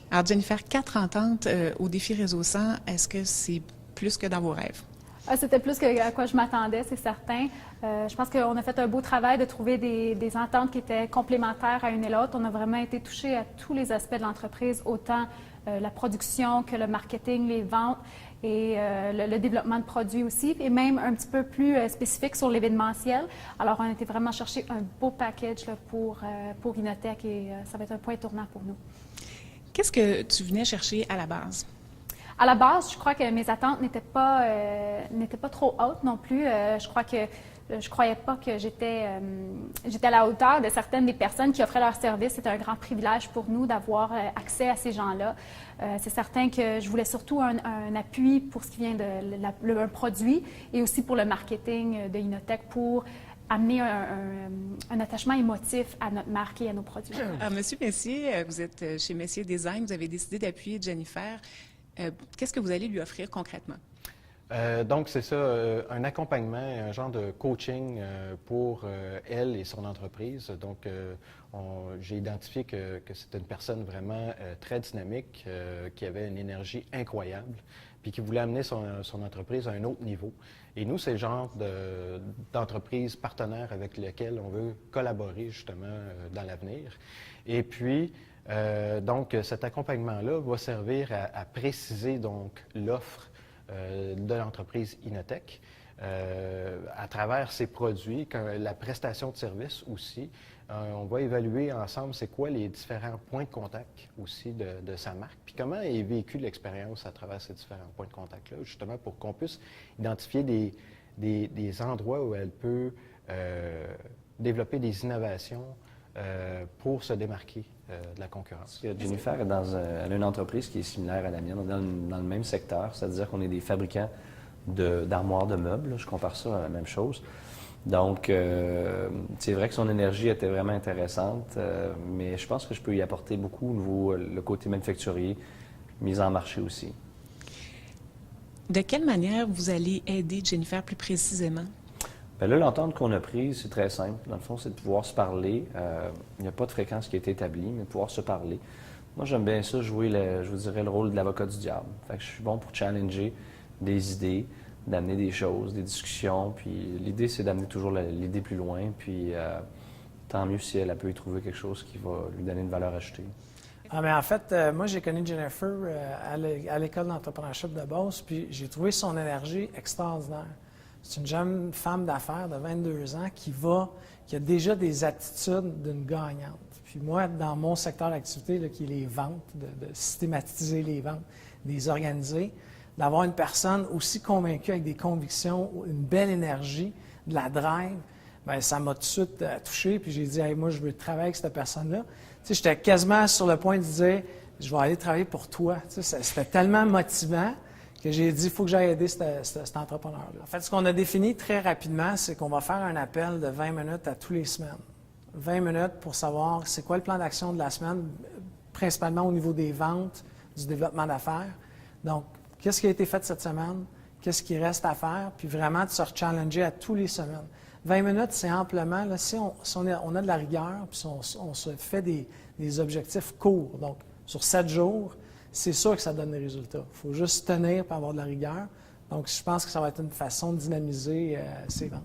Alors, Jennifer, 4 ententes au défi Réseau 100, est-ce que c'est plus que dans vos rêves? Ah, c'était plus que à quoi je m'attendais, c'est certain. Je pense qu'on a fait un beau travail de trouver des ententes qui étaient complémentaires à une et l'autre. On a vraiment été touchés à tous les aspects de l'entreprise, autant la production que le marketing, les ventes et le développement de produits aussi, et même un petit peu plus spécifique sur l'événementiel. Alors, on a été vraiment chercher un beau package là, pour Inotech et ça va être un point tournant pour nous. Qu'est-ce que tu venais chercher à la base? À la base, je crois que mes attentes n'étaient pas trop hautes non plus. Je croyais pas que j'étais à la hauteur de certaines des personnes qui offraient leurs services. C'était un grand privilège pour nous d'avoir accès à ces gens-là. C'est certain que je voulais surtout un appui pour ce qui vient de un produit et aussi pour le marketing de Inotech pour amener un attachement émotif à notre marque et à nos produits. Alors, Monsieur Messier, vous êtes chez Messier Design, vous avez décidé d'appuyer Jennifer. Qu'est-ce que vous allez lui offrir concrètement? Donc, c'est ça, un accompagnement, un genre de coaching pour elle et son entreprise. Donc, j'ai identifié que c'était une personne vraiment très dynamique, qui avait une énergie incroyable, puis qui voulait amener son entreprise à un autre niveau. Et nous, c'est le genre d'entreprise partenaire avec lequel on veut collaborer justement dans l'avenir. Et puis, donc, cet accompagnement-là va servir à préciser donc l'offre de l'entreprise Inotech à travers ses produits, la prestation de service aussi. On va évaluer ensemble c'est quoi les différents points de contact aussi de sa marque, puis comment est vécue l'expérience à travers ces différents points de contact-là, justement pour qu'on puisse identifier des endroits où elle peut développer des innovations pour se démarquer de la concurrence. Jennifer elle a une entreprise qui est similaire à la mienne. On est dans le même secteur, c'est-à-dire qu'on est des fabricants d'armoires de meubles. Là, je compare ça à la même chose. Donc, c'est vrai que son énergie était vraiment intéressante, mais je pense que je peux y apporter beaucoup au niveau le côté manufacturier, mise en marché aussi. De quelle manière vous allez aider Jennifer plus précisément? Bien là, l'entente qu'on a prise, c'est très simple. Dans le fond, c'est de pouvoir se parler. Il n'y a pas de fréquence qui a été établie, mais de pouvoir se parler. Moi, j'aime bien ça, jouer, je vous dirais, le rôle de l'avocat du diable. Fait que je suis bon pour challenger des idées, d'amener des choses, des discussions. Puis l'idée, c'est d'amener toujours l'idée plus loin. Puis tant mieux si elle peut y trouver quelque chose qui va lui donner une valeur ajoutée. Ah, mais en fait, moi, j'ai connu Jennifer à l'école d'entrepreneurship de Beauce, puis j'ai trouvé son énergie extraordinaire. C'est une jeune femme d'affaires de 22 ans qui a déjà des attitudes d'une gagnante. Puis moi, dans mon secteur d'activité, qui est les ventes, de systématiser les ventes, de les organiser, d'avoir une personne aussi convaincue avec des convictions, une belle énergie, de la drive, bien, ça m'a tout de suite touché. Puis j'ai dit, hey, moi, je veux travailler avec cette personne-là. Tu sais, j'étais quasiment sur le point de dire, je vais aller travailler pour toi. Tu sais, c'était tellement motivant que j'ai dit, il faut que j'aille aider cet entrepreneur-là. En fait, ce qu'on a défini très rapidement, c'est qu'on va faire un appel de 20 minutes à tous les semaines. 20 minutes pour savoir c'est quoi le plan d'action de la semaine, principalement au niveau des ventes, du développement d'affaires. Donc, qu'est-ce qui a été fait cette semaine? Qu'est-ce qui reste à faire? Puis vraiment de se rechallenger à tous les semaines. 20 minutes, c'est amplement, là, si on a de la rigueur, puis on se fait des objectifs courts. Donc, sur 7 jours, c'est sûr que ça donne des résultats. Il faut juste tenir pour avoir de la rigueur. Donc, je pense que ça va être une façon de dynamiser ces ventes.